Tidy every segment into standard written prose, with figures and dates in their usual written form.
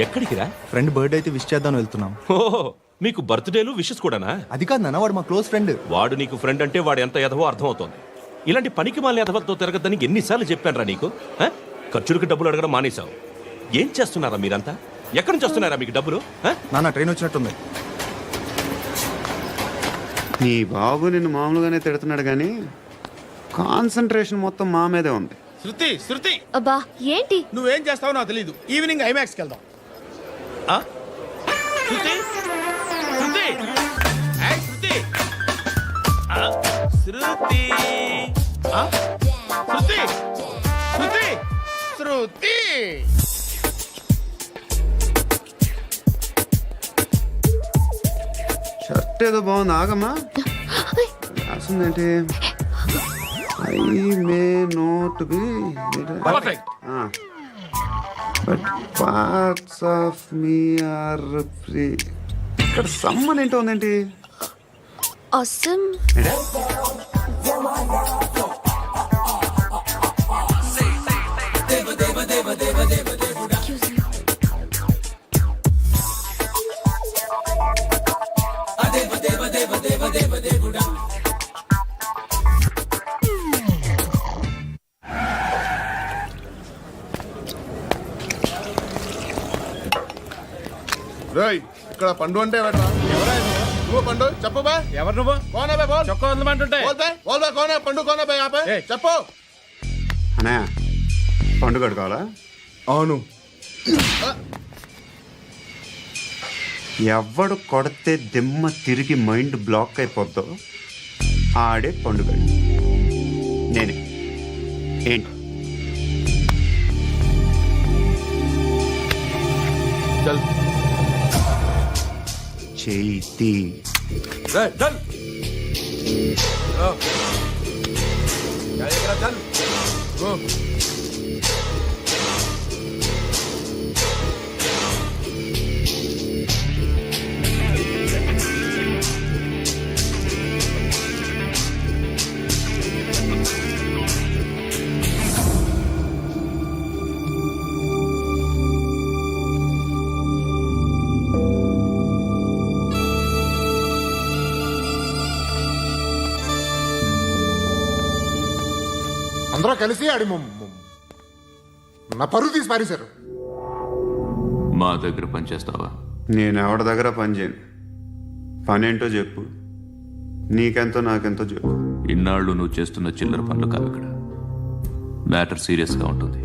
ఎక్కడికి రా? Friend birthday అయితే విష్ చేద్దాం వెళ్తున్నాం. ఓహో, మీకు బర్త్డేలు విషెస్ కూడానా? అది కాదు నాన్న, వాడు మా క్లోజ్ ఫ్రెండ్. వాడు నీకు ఫ్రెండ్ అంటే వాడు ఎంత ఎదవో అర్థమవుతోంది. ఇలాంటి పనికి మాలిన ఎదవలతో తిరగద్దని ఎన్నిసార్లు చెప్పాను రా నీకు? ఖర్చులకు డబ్బులు అడగడం మానేశావు. ఏం చేస్తున్నారా మీరంతా? ఎక్కడి నుంచి వస్తున్నారా మీకు డబ్బులు? నాన్న ట్రైన్ వచ్చినట్టుంది. నీ బాబు నిన్ను మామూలుగానే తిడుతున్నాడు కానీ కాన్సన్ట్రేషన్ మొత్తం మా మీదే ఉంది. శృతి శృతి, అబ్బా ఏంటి? నువ్వేం చేస్తావో నాకు తెలీదు. ఈవినింగ్ ఐమాక్స్కి వెళ్దాం. శృతి శృతి, ఏయ్ శృతి, శృతి, శృతి, శృతి, శృతి. షర్ట్ ఏదో బాగుంది, ఆగమ్మా. రాసిందేంటి? I may not be perfect. But parts of me are free. ఇక్కడ సమ్మన్ ఏంటో ఉందేంటి? అసమ్ రేయ్, ఇక్కడ పండు అంటే ఎవరా? నువ్వు పండు చెప్పు బా. ఎవరు నువ్వు? కోనా బే బోల్. చొక్కా వదలమంటుంటే బోల్ బే బోల్ బే. కోనా పండు కోనా బే ఆపే చెప్పు. అనే పండుగ కావాలా? అవును. ఎవడు కొడితే దిమ్మ తిరిగి మైండ్ బ్లాక్ అయిపోద్దో ఆడే పండుగ. నేనే. ఏంటి? చల్ చేతి రే చల్. చల్ గో. అందరూ కలిసి ఆడి నా పరువు తీసి పారేశారు. మా దగ్గర పనిచేస్తావా? నేను ఎవరి దగ్గర పని చేయను. పనేంటో చెప్పు. నీకెంతో నాకెంతో చెప్పు. ఇన్నాళ్ళు నువ్వు చేస్తున్న చిల్లర పనులు కావు ఇక్కడ. మ్యాటర్ సీరియస్గా ఉంటుంది.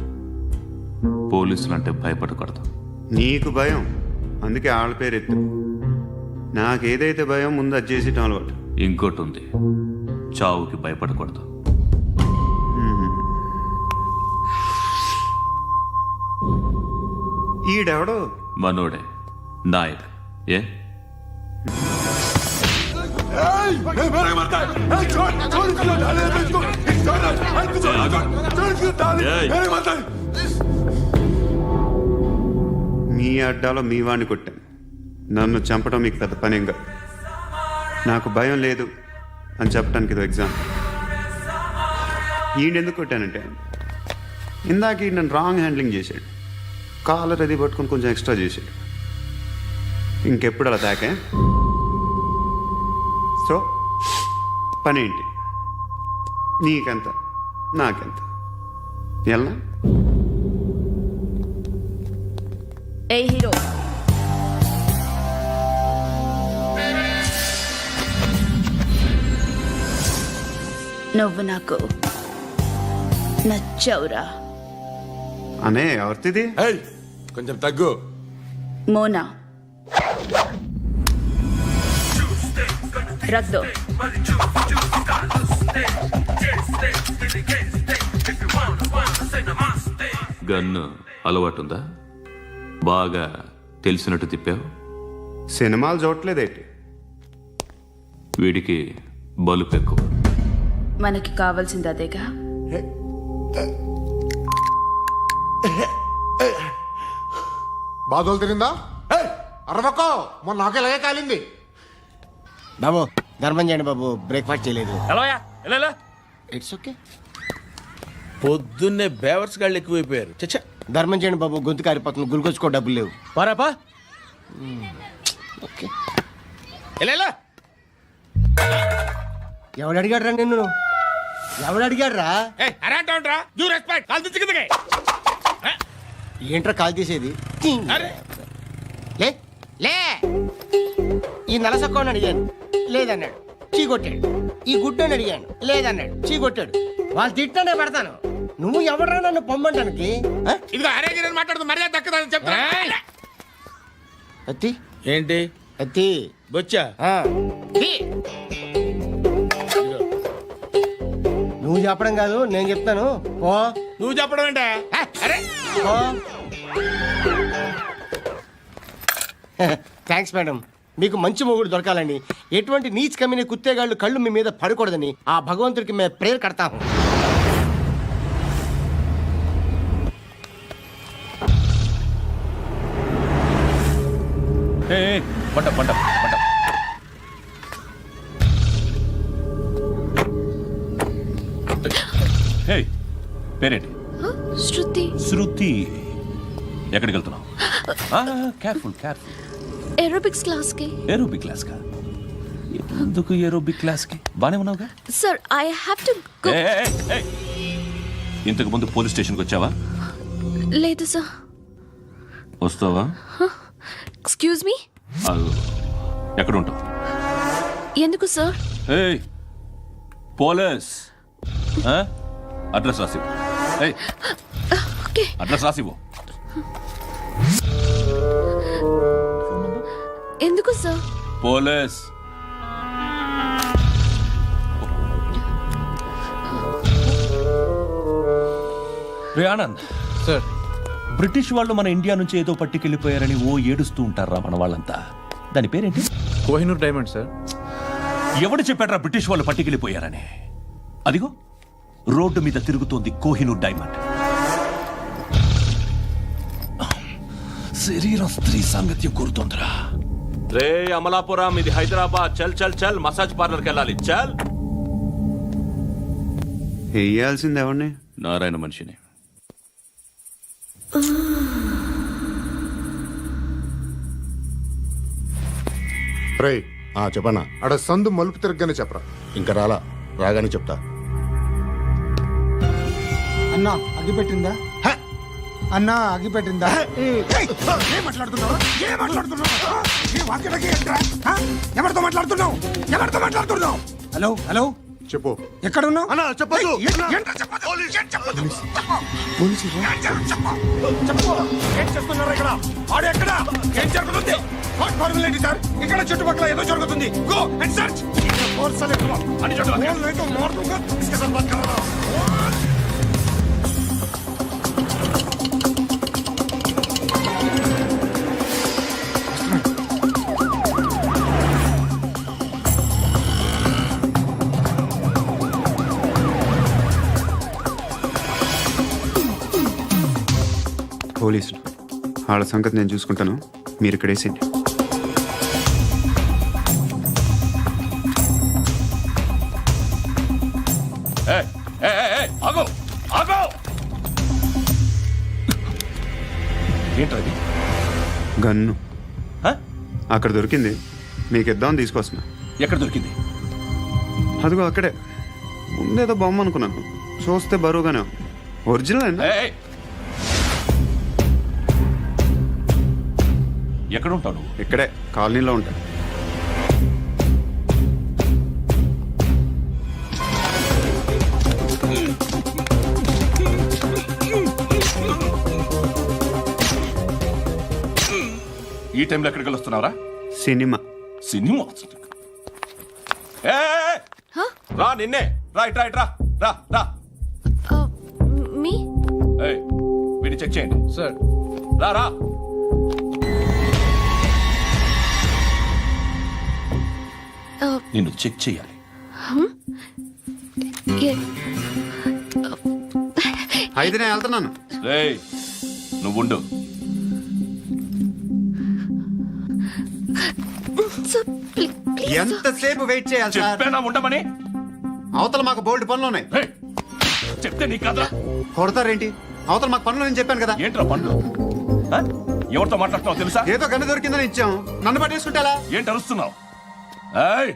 పోలీసులు అంటే భయపడకూడదు. నీకు భయం, అందుకే ఆళ్ళ పేరు ఎత్తు. నాకేదైతే భయం ముందు అది చేసేటం అలవాటు. ఇంకోటి ఉంది, చావుకి భయపడకూడదు. ఈడెవడో మనోడే నాయక్. ఏ మీ అడ్డాలో మీ వాణ్ణి కొట్టాను. నన్ను చంపడం మీకు పెద్ద పనేంగా. నాకు భయం లేదు అని చెప్పడానికి ఇది ఎగ్జామ్. ఈయనెందుకు కొట్టానంటే ఇందాక ఈ నన్ను రాంగ్ హ్యాండ్లింగ్ చేశాడు. కాలర్ అది పట్టుకొని కొంచెం ఎక్స్ట్రా చేశాడు. ఇంకెప్పుడు అలా తాకే. సో పనేంటి? నీకెంత నాకెంత ఎలా? ఏ హీరో, నువ్వు నాకు నచ్చవురా. అనే ఎవరిది? కొంచెం తగ్గు. మోనా రక్ దో. గన్ను అలవాటుందా? బాగా తెలిసినట్టు తిప్పావు. సినిమాలు చూడట్లేదేంటి? వీడికి బలుపు ఎక్కువ. మనకి కావాల్సింది అదేగా. బాధలు తిరిందా? అరవకో, మొన్న నాకు ఇలాగే కాలింది. బాబు ధర్మం చేయండి బాబు, బ్రేక్ఫాస్ట్ చేయలేదు. ఎలా ఇట్స్ ఓకే. పొద్దున్నే బేవర్స్ గాళ్ళు ఎక్కువైపోయారు. చచ్చా ధర్మం చేయండి బాబు, గొంతు కారిపోతుంది, గురికొచ్చుకో డబ్బులు లేవు. పారాపా ఓకే. ఎలా ఎవడు అడిగాడు రా నిన్ను? ఎవడు అడిగాడు రా? అరేంటా యూ రెస్పెక్ట్ కాల్ తెచ్చి కిందకి ఏంట్రా కాల్ తీసేది? అరే లే లే. ఈ నలసక్కని అడిగాను, లేదన్నాడు, చీ కొట్టాడు. ఈ గుడ్డని అడిగాను, లేదన్నాడు, చీ కొట్టాడు. వాళ్ళు తిట్టానే పెడతాను. నువ్వు ఎవడరా నన్ను పొమ్మంటానికి? ఆ? ఇదిగో అరే గిరని మాట్లాడుతూ మర్యాద దక్కదని చెప్తా అత్తి ఏంటి అత్తి బొచ్చా ఆ. తీ. నువ్వు చెప్పడం కాదు, నేను చెప్తాను. ఓ నువ్వు చెప్పడం ఏంటే అరే ఓ. Thanks madam. మీకు మంచి మొగుడు దొరకాలని, ఎటువంటి నీచ్ కమ్మిన కుత్తేగాళ్ళు కళ్ళు మీ మీద పడకూడదని ఆ భగవంతుడికి మేము ప్రేయర్ కడతాము. పంట పంట పంట. హే, పేరేంటి? శృతి. శృతి. ఎక్కడికి వెళ్తున్నావు? Careful careful. ఏరోబిక్స్ క్లాస్ కి. ఏరోబిక్ క్లాస్ కా? ఎందుకు ఏరోబిక్ క్లాస్ కి? బానే ఉన్నావుగా? Sir I have to go. ఏయ్, ఏయ్, ఏయ్. ఇంతకు ముందు పోలీస్ స్టేషన్కి వచ్చావా? లేదు సార్. వస్తావా? Excuse me. ఎక్కడ ఉంటావు? ఎందుకు సార్? ఏయ్, పోలీస్. అడ్రస్ రాసివ్వు. ఏయ్, ఓకే. అడ్రస్ రాసివ్వు. ఎందుకు సార్? పోలీస్. రే ఆనంద్ సార్. బ్రిటిష్ వాళ్ళు మన ఇండియా నుంచి ఏదో పట్టుకెళ్ళిపోయారని ఓ ఏడుస్తూ ఉంటారా మన వాళ్ళంతా. దాని పేరేంటి? Kohinoor diamond sir. ఎవడు చెప్పాడ్రా బ్రిటిష్ వాళ్ళు పట్టుకెళ్ళిపోయారని? అదిగో రోడ్డు మీద తిరుగుతోంది కోహినూర్ డైమండ్. శరీరం స్త్రీ సాంగత్యం కోరుతోందిరా. రే అమలాపురం, ఇది హైదరాబాద్. చల్ చల్ చల్, మసాజ్ పార్లర్కి వెళ్ళాలి. చల్. వేయాల్సింది ఎవరిని? నారాయణ మనిషిని. రే చెప్పనా అడ సందు మలుపు తిరగగానే చెప్పరా. ఇంకా రాలా, రాగానే చెప్తా. అన్నా అగ్గి పెట్టిందా? అన్నా అగ్గి పెట్టిందా? హలో హలో, చెప్పు. ఎక్కడ ఉన్నావు? అన్నా చెప్పదు. ఇక్కడ చుట్టుపక్కల ఏదో జరుగుతుంది. Go and search. పోలీసులు వాళ్ళ సంగతి నేను చూసుకుంటాను, మీరు ఇక్కడ వేసేయండి. ఆగో ఆగో. ఏంటది? గన్ను అక్కడ దొరికింది, మీకు ఇద్దామని తీసుకొస్తున్నా. ఎక్కడ దొరికింది? అదిగో అక్కడే. ముందేదో బొమ్మ అనుకున్నాను, చూస్తే బరువుగానే ఉంది. ఒరిజినల్ అండి. ఎక్కడ ఉంటావు నువ్వు? ఇక్కడే కాలనీలో ఉంటా. ఈ టైంలో ఎక్కడికి వస్తున్నావురా? సినిమా. సినిమా? రా, నిన్నే. రా ఇట్రా ఇట్రా. రా రా. మీ. వీడిని చెక్ చేయండి సార్. రా రా. నిన్ను చెక్ చేయాలి. అయితే నేను వెళ్తున్నాను. రేయ్, నువ్వుండు. ఎంతసేపు వెయిట్ చేయాలి సార్? చెప్పేనా ఉండమని? అవతల మాకు బోల్డ్ పనులు ఉన్నాయి. చెప్తే నీకు కదా. కొడతారేంటి? అవతల మాకు పనులు నేను చెప్పాను కదా. ఏంట్రా పండ్లు ఆ? ఎవరితో మాట్లాడుతున్నావు తెలుసా? ఏదో గన్ను దొరికిందని ఇచ్చాం, నన్ను పట్టేసుకుంటా. ఏంటి అరుస్తున్నావు? ఏయ్!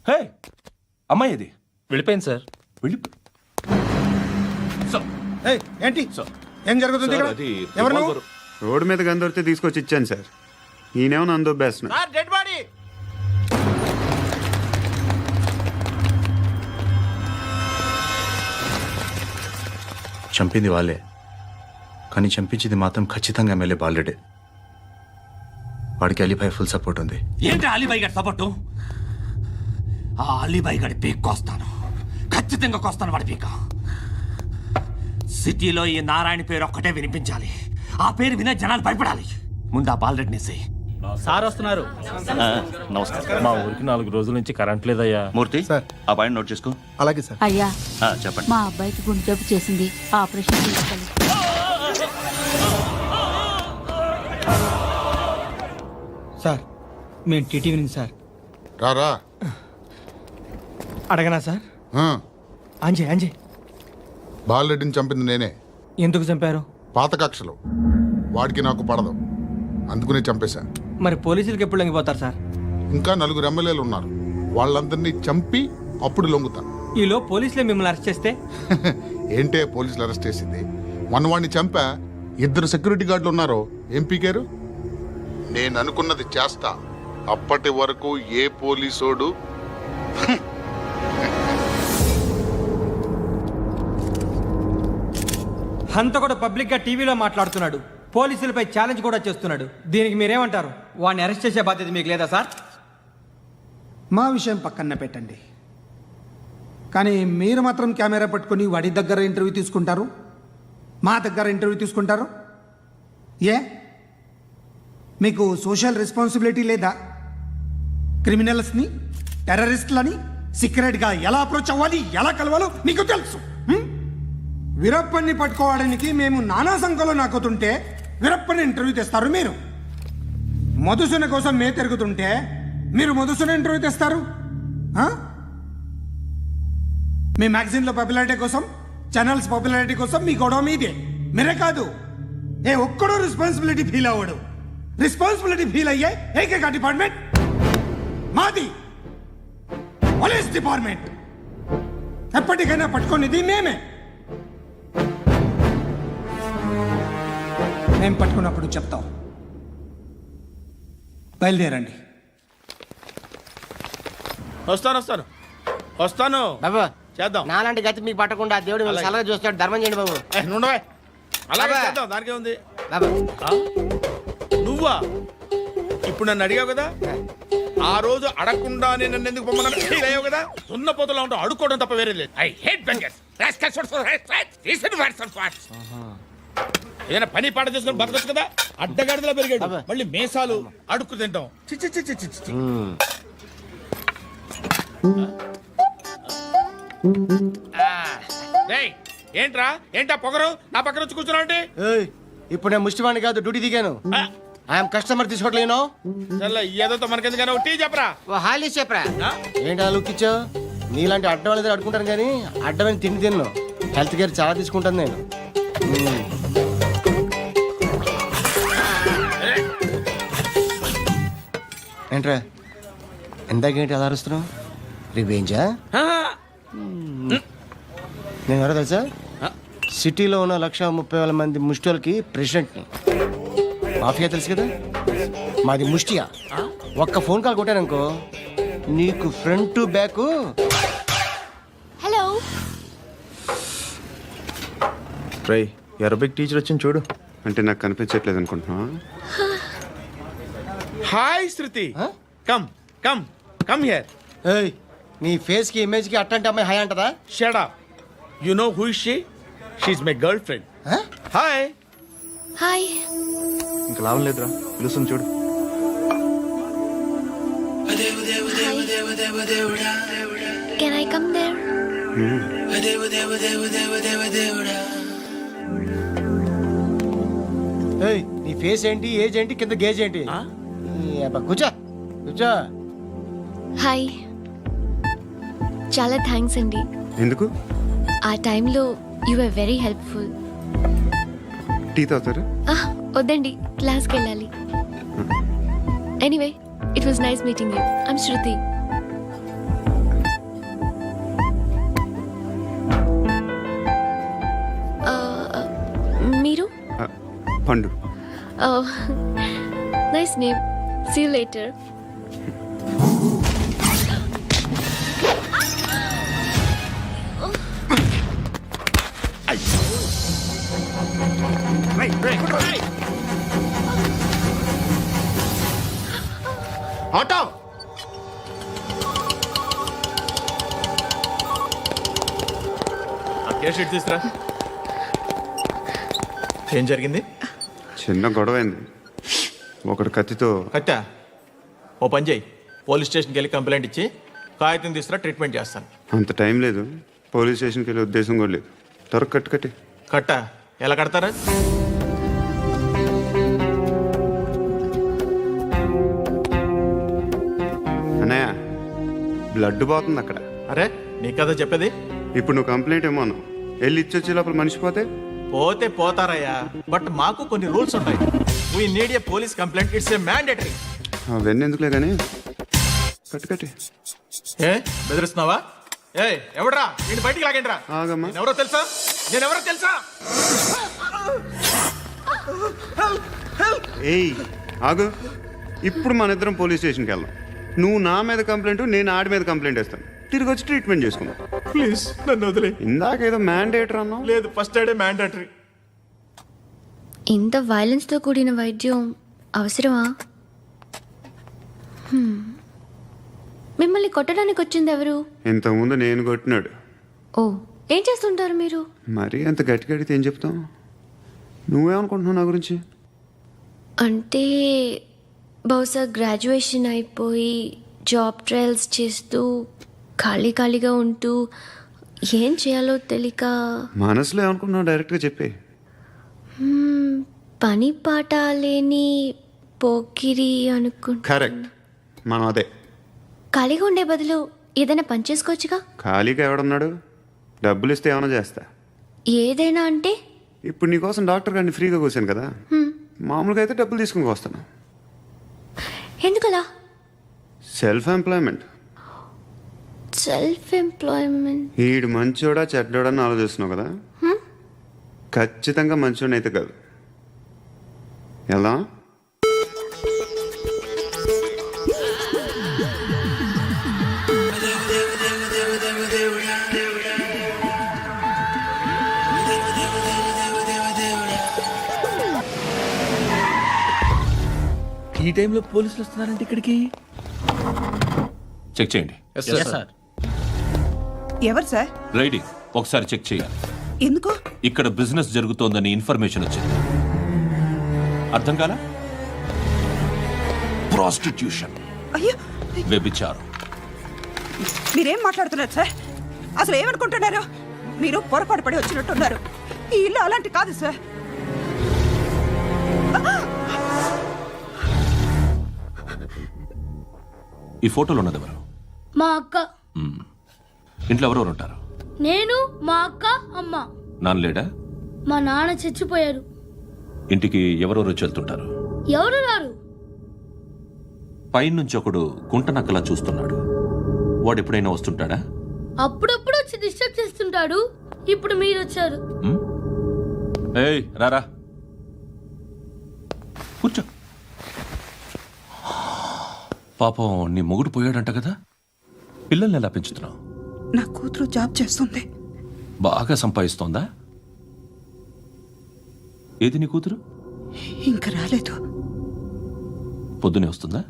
హే! అమ్మాయి ఇది వెళ్ళిపోయింది సార్. వెళ్ళిపో సార్, ఏయ్, ఏంటి సార్. ఏం జరుగుతుంది ఇక్కడ? అది ఎవరు నువ్వు? రివాల్వర్. రోడ్డు మీద గన్ను దొరికితే తీసుకొచ్చి ఇచ్చాను సార్. ఈయనేమో నన్ను దొబ్బేస్తున్నా. Dead body. చంపింది వాళ్ళే, కానీ చంపించింది మాత్రం ఖచ్చితంగా ఎమ్మెల్యే బాలుడే. వాడికి అలీభాయ్ ఫుల్ సపోర్ట్ ఉంది. ఏంటి అలీబాయి గారి సపోర్టు? ఆ అలీబాయి గారి పీక్ కోస్తాను, ఖచ్చితంగా కోస్తాను వాడి పీక. సిటీలో ఈ నారాయణ పేరు ఒక్కటే వినిపించాలి. ఆ పేరు వినే జనాలు భయపడాలి. ముందు ఆ బాలరెడ్డిని సార్ వస్తున్నారు. నమస్కారం. మా ఊరికి 4 రోజుల నుంచి కరెంట్ లేదయ్యా. మూర్తి సార్. ఆ పాయింట్ నోట్ చేసుకో. అలాగే సార్. అయ్యా, చెప్పండి. మా అబ్బాయికి గుండె జబ్బు చేసింది, ఆపరేషన్ చేసుకోవాలి. సార్ మేము టీటీవీ నుంచి సార్. రారా. అడగనా సార్? అంజయ్ బాలరెడ్డిని చంపింది నేనే. ఎందుకు చంపారు? పాత కక్షలు వాడికి నాకు పడదు, అందుకునే చంపేశా. మరి పోలీసులకు ఎప్పుడు లొంగిపోతారు సార్? ఇంకా 4 ఎమ్మెల్యేలు ఉన్నారు, వాళ్ళందరినీ చంపి అప్పుడు లొంగుతా. ఈలో పోలీసులే మిమ్మల్ని అరెస్ట్ చేస్తే? ఏంటే పోలీసులు అరెస్ట్ చేసింది? మొన్న వాడిని చంపా, 2 సెక్యూరిటీ గార్డులు ఉన్నారు, ఏం పీకారు? నేను అనుకున్నది చేస్తా, అప్పటి వరకు ఏ పోలీసోడు అంత కూడా పబ్లిక్ గా టీవీలో మాట్లాడుతున్నాడు, పోలీసులపై ఛాలెంజ్ కూడా చేస్తున్నాడు. దీనికి మీరేమంటారు? వాడిని అరెస్ట్ చేసే బాధ్యత మీకు లేదా సార్? మా విషయం పక్కన పెట్టండి, కానీ మీరు మాత్రం కెమెరా పట్టుకొని వాడి దగ్గర ఇంటర్వ్యూ తీసుకుంటారు, మా దగ్గర ఇంటర్వ్యూ తీసుకుంటారు. ఏ మీకు సోషల్ రెస్పాన్సిబిలిటీ లేదా? క్రిమినల్స్ని, టెర్రరిస్టులని సీక్రెట్గా ఎలా అప్రోచ్ అవ్వాలి, ఎలా కలవాలో మీకు తెలుసు. వీరప్పన్ని పట్టుకోవడానికి మేము నానా సంఖ్యలో నాకుతుంటే వీరప్పని ఇంటర్వ్యూ తెస్తారు మీరు. మధుసూన కోసం మే తిరుగుతుంటే మీరు మధుసూన ఇంటర్వ్యూ తెస్తారు. మీ మ్యాగజైన్లో పాపులారిటీ కోసం, ఛానల్స్ పాపులారిటీ కోసం మీ గొడవ మీదే. మీరే కాదు, ఏ ఒక్కడో రెస్పాన్సిబిలిటీ ఫీల్ అవ్వడు. రెస్పాన్సిబిలిటీ ఫీల్ అయ్యే ఏకైక డిపార్ట్మెంట్ మాది, పోలీస్ డిపార్ట్మెంట్. ఎప్పటికైనా పట్టుకునేది మేమే. మేము పట్టుకున్నప్పుడు చెప్తాం. బయలుదేరండి. వస్తాను బాబు చేద్దాం. నాలాంటి గతి మీకు పట్టకుండా దేవుడు మిమ్మల్ని సలహా చూస్తాడు. ధర్మం చేయండి బాబు. నుండవే అలాగే బాబా. చేద్దాం, దానికే ఉంది. బాబు నువ్వా ఇప్పుడు నన్ను అడిగావు కదా, ఆ రోజు అడగకుండా నేను నన్ను ఎందుకు పొమ్మన్నాను ఫీల్ అయ్యావు కదా. సున్న పోతలో ఉంటావు, అడుక్కోవడం తప్ప వేరే లేదు. I hate bangers. ఏదైనా పని పాట చేసుకుని బతకొచ్చు కదా. అడ్డగాడిదలా పెరిగాడు, మళ్ళీ మేసాలు అడుక్కు తింటాం. చి చి చి చి చి చి. డేయ్, ఏంట్రా ఏంటా పొగరు నా పక్కన వచ్చి కూర్చున్నావు అంటే? ఇప్పుడు నేను ముష్టివాణి కాదు, డ్యూటీ దిగాను. ఐఎమ్ కస్టమర్ తీసుకోవట్లేను. చల్ల ఏదో మనకెందుకైనా టీ చెప్పరా. ఓ హాలీ చెప్పరా. ఏంటి అలా లుక్ ఇచ్చావు? నీలాంటి అడ్డం వాళ్ళ దగ్గర అడుకుంటాను, కానీ అడ్డమైన తిండి తిన్ను. హెల్త్ కేర్ చాలా తీసుకుంటాను నేను. ఏంట్రా ఎందాకేంటి అలా అరుస్తున్నావు? రివేంజా? నేను ఎవరో తెలుసా? సిటీలో ఉన్న 130,000 మంది ముష్టిలకి ప్రెసిడెంట్ని. మాఫియా తెలుసు కదా, మాది ముష్టియా. ఒక్క ఫోన్ కాల్ కొట్టాననుకో, నీకు ఫ్రంట్ టు బ్యాక్. హలో, రై, అరబిక్ టీచర్ వచ్చింది చూడు. అంటే నాకు కనిపించట్లేదు అనుకుంటున్నా. Hi Shruti, come come come here. ఏయ్, నీ ఫేస్ కి ఇమేజ్ కి అట్టంటే అమ్మాయి హై అంటదా? Shut up. You know who is she? She is my girlfriend. Hi. Hi. ఇంకా లాభం లేదురా, పిలుస్తుంది చూడు. Can I come there? ఏయ్, నీ ఫేస్ ఏంటి, ఏజ్ ఏంటి, కింద గేజ్ ఏంటి? కూర్చో కూర్చో. హాయ్, చాలా థ్యాంక్స్ అండి. ఎందుకు? ఆ టైంలో you are very helpful. Tea తాగుతారా? వద్దండి, క్లాస్కి వెళ్ళాలి. Anyway, it was nice meeting you. I'm Shruti. మీరు? Pandu. Nice name. See you later. Auto case sheet తీసుకురా. ఏం జరిగింది? చిన్న గొడవ అయింది. ఒకడు కత్తితో. కట్టా, ఓ పని చేయి, పోలీస్ స్టేషన్కి వెళ్ళి కంప్లైంట్ ఇచ్చి కాగితం తీసుకురా, ట్రీట్మెంట్ చేస్తాను. అంత టైం లేదు. పోలీస్ స్టేషన్కి వెళ్ళే ఉద్దేశం కూడా లేదు. త్వరగా కట్టి. కట్టా ఎలా కడతారా? అన్నయ్య, బ్లడ్ పోతుంది అక్కడ. అరే నీ కదా చెప్పేది. ఇప్పుడు నువ్వు కంప్లైంట్ ఏమో అన్నావు. వెళ్ళి ఇచ్చొచ్చే లోపల మనిషి పోతే పోతే పోతారయ్యా, బట్ మాకు కొన్ని రూల్స్ ఉంటాయి. We need a police complaint, it's a mandatory. అవన్నీ ఎందుకులే కానీ కట్టి. ఏ బెదిరిస్తున్నావా? ఏ ఎవడ్రా నేను బయటికి లాగండిరా. ఆగమ్మా. నేనెవరో తెలుసా? ఏయ్ ఆగు. ఇప్పుడు మన ఇద్దరం పోలీస్ స్టేషన్కి వెళ్దాం. నువ్వు నా మీద కంప్లైంట్, నేను ఆడి మీద కంప్లైంట్ వేస్తాను. తిరిగి వచ్చి ట్రీట్మెంట్ చేసుకుందాం. ప్లీజ్ నన్ను వదిలే. ఇందాక ఏదో మ్యాండేటర్ అన్నావు. లేదు, ఫస్ట్ ఎయిడే మ్యాండేటరీ. ఇంత వైలెన్స్తో కూడిన వైద్యం అవసరమా? మిమ్మల్ని కొట్టడానికి వచ్చింది ఎవరు? ఇంతకుముందు నేను కొట్టినాడు. ఓ, ఏం చేస్తుంటారు మీరు? మరీ అంత గట్టి గడితే ఏం చెప్తాం? నువ్వేమనుకుంటున్నావు నా గురించి? అంటే బహుశా గ్రాడ్యుయేషన్ అయిపోయి జాబ్ ట్రయల్స్ చేస్తూ ఖాళీగా ఉంటూ ఏం చేయాలో తెలియక. మనసులో ఏమనుకుంటున్నావు డైరెక్ట్గా చెప్పే. పని పాట లేని పోకిరి అనుకుంటా. కరెక్ట్, మనం అదే. ఖాళీగా ఉండే బదులు ఏదైనా పని చేసుకోవచ్చుగా. ఖాళీగా ఎవడున్నాడు? డబ్బులు ఇస్తే ఏమైనా చేస్తా. ఏదైనా అంటే? ఇప్పుడు నీకోసం డాక్టర్ గారిని ఫ్రీగా కూర్చాను కదా. మామూలుగా అయితే డబ్బులు తీసుకుని వస్తాను. ఎందుకలా? Self employment. ఈడు మంచోడా చెడ్డోడా అని ఆలోచిస్తున్నావు కదా. ఖచ్చితంగా మంచోడని అయితే కాదు. ఎలా? ఈ టైంలో పోలీసులు వస్తున్నారంటే ఇక్కడికి. చెక్ చేయండి. ఎవరు సార్? రైడీ ఒకసారి చెక్ చేయాలి. ఎందుకు? ఇక్కడ బిజినెస్ జరుగుతోందని ఇన్ఫర్మేషన్ వచ్చింది. అర్థం కాలా? ప్రాస్టిట్యూషన్, అయ్యో, వ్యభిచారం. మీరేం మాట్లాడుతున్నారు సార్? అసలు ఏమనుకుంటున్నారు? మీరు పొరపాటు పడి వచ్చినట్టున్నారు. ఈ ఇల్లు అలాంటి కాదు సార్. ఈ ఫోటోలో ఉన్నది ఎవరు? మా అక్క. ఇంట్లో ఎవరెవరు ఉంటారు? నేను, మా అక్క, అమ్మ. నాన్న లేడా? మా నాన్న చచ్చిపోయారు. ఇంటికి ఎవరెవరు వచ్చి వెళ్తుంటారు? ఎవరు రారు. పైనుంచి ఒకడు గుంట నక్కలా చూస్తున్నాడు. వాడు ఎప్పుడైనా వస్తుంటాడా? అప్పుడప్పుడు వచ్చి డిస్టర్బ్ చేస్తుంటాడు. ఇప్పుడు మీరు వచ్చారు. ఏయ్ రారా, కూర్చో. పాపం నీ మొగుడు పోయాడంట కదా, పిల్లల్ని ఎలా పెంచుతున్నావు? నా కూతురు జాబ్ చేస్తుంది. బాగా సంపాదిస్తోందా? ఏది నీ కూతురు? ఇంకా రాలేదు. పొద్దునే వస్తుందా?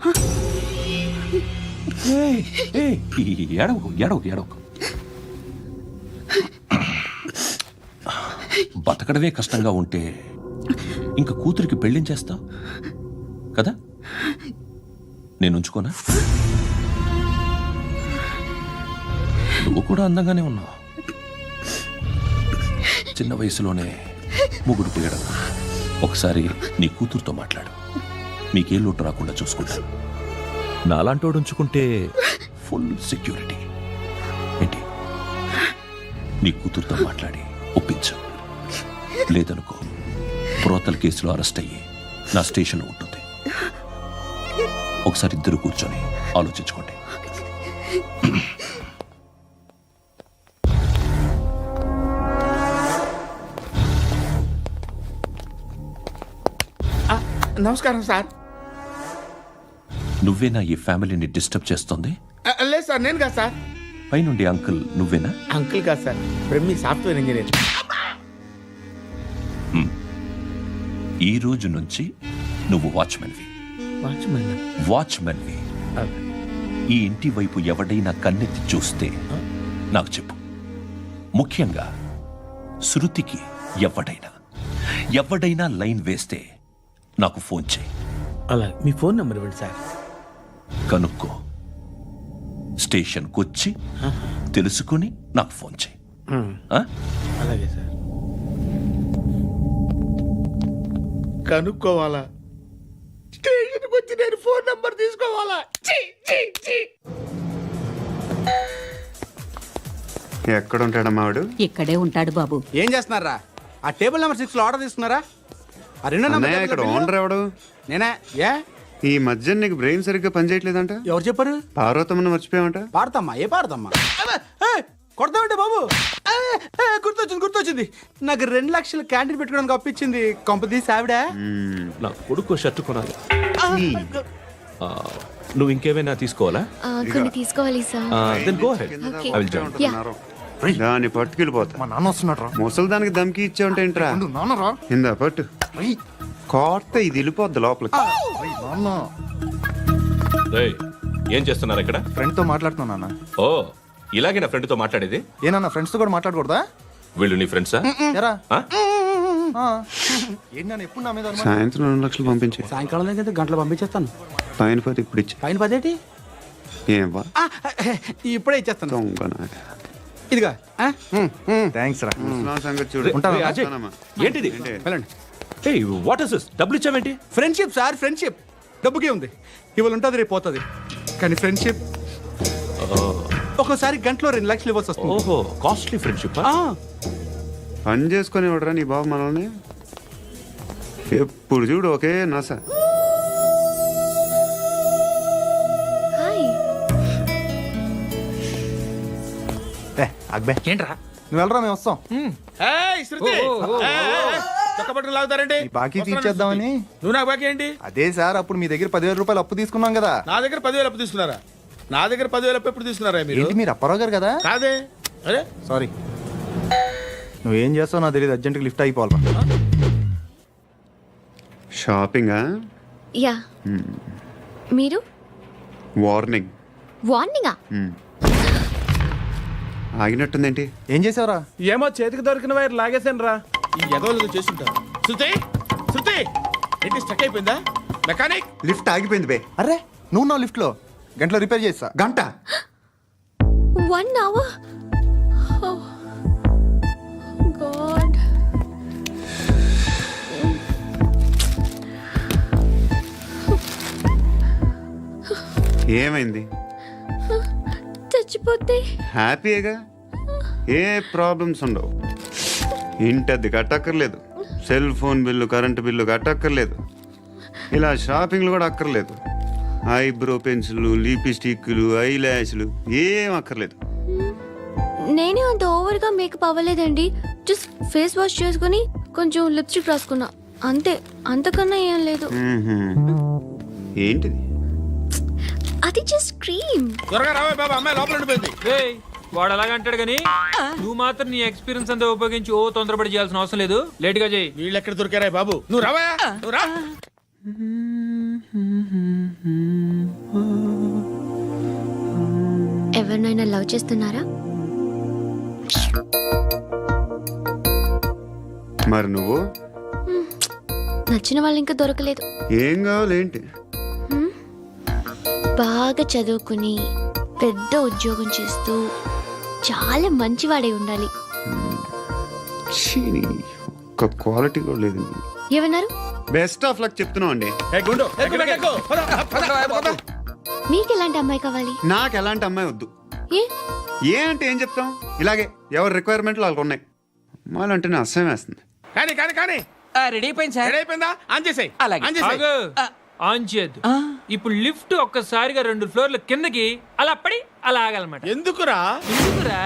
ఏడవకు. బతకడమే కష్టంగా ఉంటే ఇంకా కూతురికి పెళ్ళించేస్తావు కదా? నేను ఉంచుకోనా? నువ్వు కూడా అందంగానే ఉన్నావు. చిన్న వయసులోనే ముగ్గురు పోయడం. ఒకసారి నీ కూతురుతో మాట్లాడు. మీకే లోటు రాకుండా చూసుకుంటాను. నాలాంటోడు ఉంచుకుంటే ఫుల్ సెక్యూరిటీ. ఏంటి నీ కూతురుతో మాట్లాడి ఒప్పించు. లేదనుకో ప్రోతల కేసులో అరెస్ట్ అయ్యి నా స్టేషన్లో ఉంటుంది. ఒకసారి ఇద్దరు కూర్చొని ఆలోచించుకోండి. నమస్కారం సార్. నువ్వేనా ఈ ఫ్యామిలీని డిస్టర్బ్ చేస్తుంది? లేదు సార్, నేను కాదు సార్. పైనుండి అంకుల్ నువ్వేనా? అంకుల్ కాదు సార్, బ్రహ్మి సాఫ్ట్వేర్ ఇంజనీర్. ఈ రోజు నుంచి నువ్వు వాచ్మెన్వి. వాచ్మెన్వి. ఈ ఇంటి వైపు ఎవడైనా కన్నెత్తి చూస్తే నాకు చెప్పు. ముఖ్యంగా శృతికి ఎవడైనా లైన్ వేస్తే నాకు ఫోన్ చేయి. అలా మీ ఫోన్ నెంబర్ ఇవ్వండి సార్. కనుక్కో, స్టేషన్కి వచ్చి తెలుసుకుని నాకు ఫోన్ చేయి. ఆ? అలాగే సార్. కనుక్కోవాలా? స్టేషన్కి వచ్చి నేను ఫోన్ నంబర్ తీసుకోవాలా? ఎక్కడ ఉంటాడమ్మా వాడు? ఇక్కడే ఉంటాడు బాబు. ఏం చేస్తున్నారా? ఆ టేబుల్ నెంబర్ 6 లో ఆర్డర్ తీసుకున్నారా? ఆ రెండో అన్నయ్య, ఇక్కడ ఓనర్ ఎవడు? నేనే. ఏ ఈ మధ్య నీకు బ్రెయిన్ సరిగ్గా పనిచేయట్లేదంట. ఎవరు చెప్పారు? పార్వతమ్మను మర్చిపోయామంట. పాడతామ్మా. ఏ పాడతామ్మా? కొడతామంటే బాబు. గుర్తొచ్చింది. నాకు 2 లక్షలు క్యాంటీన్ పెట్టుకోవడానికి అప్పించింది కొంపదీసి ఆవిడ. నా కొడుకు షర్ట్ కొనాలి. నువ్వు ఇంకేమైనా తీసుకోవాలా? కొన్ని తీసుకోవాలి sir. Then go ahead. Okay. I will join. దాన్ని పట్టుకెళ్ళిపోతా. మా నాన్న వస్తున్నాడు. ముసలి దానికి దమ్కి ఇచ్చావంటే ఏంట్రా? నాన్నరా ఇందా పట్టు. కోర్త ఇది వెళ్ళిపోద్ది లోపలికి. నాన్న రేయ్, ఏం చేస్తున్నారు ఇక్కడ? ఫ్రెండ్ తో మాట్లాడుతున్నా నాన్న. ఓ, ఇలాగే నా ఫ్రెండ్ తో మాట్లాడేది? ఏనా ఫ్రెండ్స్ తో కూడా మాట్లాడకూడదా? వీళ్ళు నీ ఫ్రెండ్సా? ఎరా ఆ? ఏంటి నాన్న ఎప్పుడు నా మీద అనుమానం? సాయంత్రం 2 లక్షలు పంపించే. సాయంకాలం దగ్గర గంటలు పంపించేస్తాను. పైన పోతే ఇప్పుడు ఇచ్చే. పైన 10 ఏం వా ఇప్పుడే ఇచ్చేస్తాను. దొంగనా. ఇదిగా థ్యాంక్స్ రా. ముసలాం సంగతి చూడు. రేయ్, అజయ్, ఏంటిది? వెళ్ళండి. ఏయ్, వాట్ ఇస్ దిస్? డబ్బులు ఇచ్చావేంటి? Friendship sir, friendship. డబ్బుకే ఉంది. ఇవాళ ఉంటుంది, రేపు పోతుంది. కానీ ఫ్రెండ్షిప్ ఒక్కోసారి గంటలో 2 లక్షలు ఇవ్వాల్సి వస్తుంది. ఓహో, కాస్ట్లీ ఫ్రెండ్షిప్. పని చేసుకొని ఇవ్వడరా నీ బాబు మనల్ని? ఎప్పుడు చూడు ఒకే నస. హాయ్. అక్బే ఏంట్రా? నువ్వు వెళ్ళరా, మేము వస్తాం. ఏయ్, శృతి! చక్కబట్టలు లాగుతారండి. ఈ బాకీ తీర్చేద్దామని. నువ్వు నాకు బాకీ ఏంటి? అదే సార్, అప్పుడు మీ దగ్గర 10,000 రూపాయలు అప్పు తీసుకున్నాం కదా. నా దగ్గర 10,000 అప్పు తీసుకున్నారా? నా దగ్గర 10,000 అప్పు ఎప్పుడు తీసుకున్నారా మీరు? ఏంటి మీరు అప్పారావు గారు కదా? కాదే. అరే సారీ. నువ్వేం చేస్తావు నాకు తెలియదు. అర్జెంట్గా లిఫ్ట్ అయిపోవాలి. షాపింగా? యా. మీరు? వార్నింగ్. వార్నింగా? ఆగినట్టుందేంటి? ఏం చేసావురా? ఏమో చేతికి దొరికిన వైర్ లాగేసాను రా. ఈ ఎదవలు చేస్తుంటారు. శృతి! శృతి! ఏంటి స్టక్ అయిపోయిందా? మెకానిక్! లిఫ్ట్ ఆగిపోయింది బే. అరే నువ్వు నా లిఫ్ట్లో గంటలో రిపేర్ చేస్తా. గంట? 1 hour? Oh. God. ఏమైంది? చచ్చిపోతే? హ్యాపీగా, ఏ ప్రాబ్లమ్స్ ఉండవు. ఇంటద్ది కట్టక్కర్లేదు, cell phone bill, current bill కట్టక్కర్లేదు, ఇలా షాపింగ్లు కూడా అక్కర్లేదు. ఐబ్రో పెన్సిల్లు, లిప్స్టిక్లు, ఐ ల్యాష్లు ఏం అక్కర్లేదు. నేనే అంత ఓవర్గా మేకప్ అవ్వలేదండి. జస్ట్ ఫేస్ వాష్ చేసుకుని కొంచెం లిప్స్టిక్ రాసుకున్నా అంతే. అంతకన్నా ఏం లేదు. ఏంటిది? అది జస్ట్ క్రీమ్. త్వరగా రావే బాబా, అమ్మాయి లోపల ఉండిపోయింది. వాడు అలాగంటాడు కానీ నువ్వు మాత్రం నీ ఎక్స్పీరియన్స్ అంతా ఉపయోగించి ఓ తొందరపడి చేయాల్సిన అవసరం లేదు. లేట్ గా చేయి. వీళ్ళు ఎక్కడ దొరికారా బాబు? నువ్వు రావా, నువ్వు రా. ఎవరినైనా లవ్ చేస్తున్నారా? మరి నువ్వు? నచ్చిన వాళ్ళు ఇంకా దొరకలేదు. ఏం కావాలేంటి? బాగా చదువుకుని పెద్ద ఉద్యోగం చేస్తూ చాలా మంచివాడై ఉండాలి. ఒక్క క్వాలిటీ కూడా లేదు. ఏమన్నారు? బెస్ట్ ఆఫ్ లక్ చెప్తున్నావు అండి. మీకు ఎలాంటి అమ్మాయి కావాలి? నాకు ఎలాంటి అమ్మాయి వద్దు. ఏ ఏ అంటే ఏం చెప్తాం, ఇలాగే ఎవరి రిక్వైర్మెంట్లు వాళ్ళకు ఉన్నాయి. అమ్మాయిలంటేనే అసహ్యం వేస్తుంది. కానీ కానీ కానీ రెడీ అయిపోయింది సార్. రెడీ అయిపోయిందా? ఆన్ చేసేయ్. అలాగే. ఆన్ చేసేయ్. ఆగు. ఆన్ చేయద్దు. ఇప్పుడు లిఫ్ట్ ఒక్కసారిగా 2 ఫ్లోర్ల కిందకి అలా పడి అలా ఆగాలన్నమాట. ఎందుకురా? ఎందుకురా?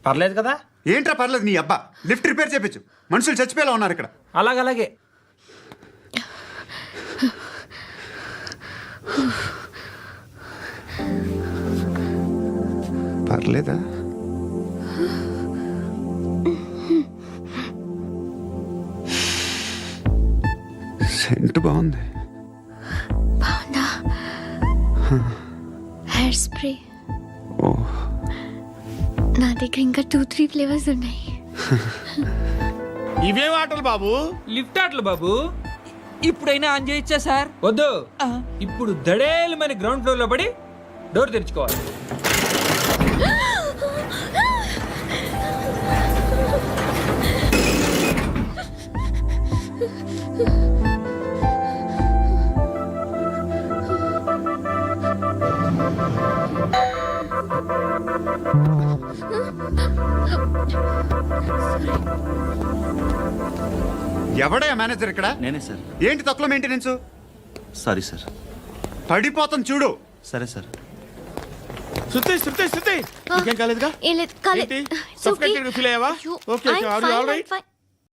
పర్లేదు కదా? ఏంట్రా పర్లేదు నీ అబ్బా, లిఫ్ట్ రిపేర్ చేపించు. మనుషులు చచ్చిపోయేలా ఉన్నారు ఇక్కడ. అలాగే. పర్లేదా? సెంట్ బాగుంది. బాగుందా? Hair spray. ఓ, నా దగ్గర ఇంకా 2-3 ఫ్లేవర్స్ ఉన్నాయి. ఇవేం ఆటలు బాబు? లిఫ్ట్ ఆటలు బాబు. ఇప్పుడైనా ఆన్ చేయొచ్చా సార్? వద్దు. ఇప్పుడు దడేలు మన గ్రౌండ్ ఫ్లోర్ లో పడి డోర్ తెరుచుకోవాలి. ఎవడయ్యా మేనేజర్ ఇక్కడ? నేనే సార్. ఏంటి తక్కువ మెయింటెనెన్స్? Sorry sir. పడిపోతాం చూడు. సరే సార్. శృతి ఇంకేం కాలేదుగా? ఏం లేదు, కాలేదు. ఏంటి? It's okay. Suffocated గా feel అయ్యావా? అయ్యో, Okay, I'm are you fine, all right? I'm fine.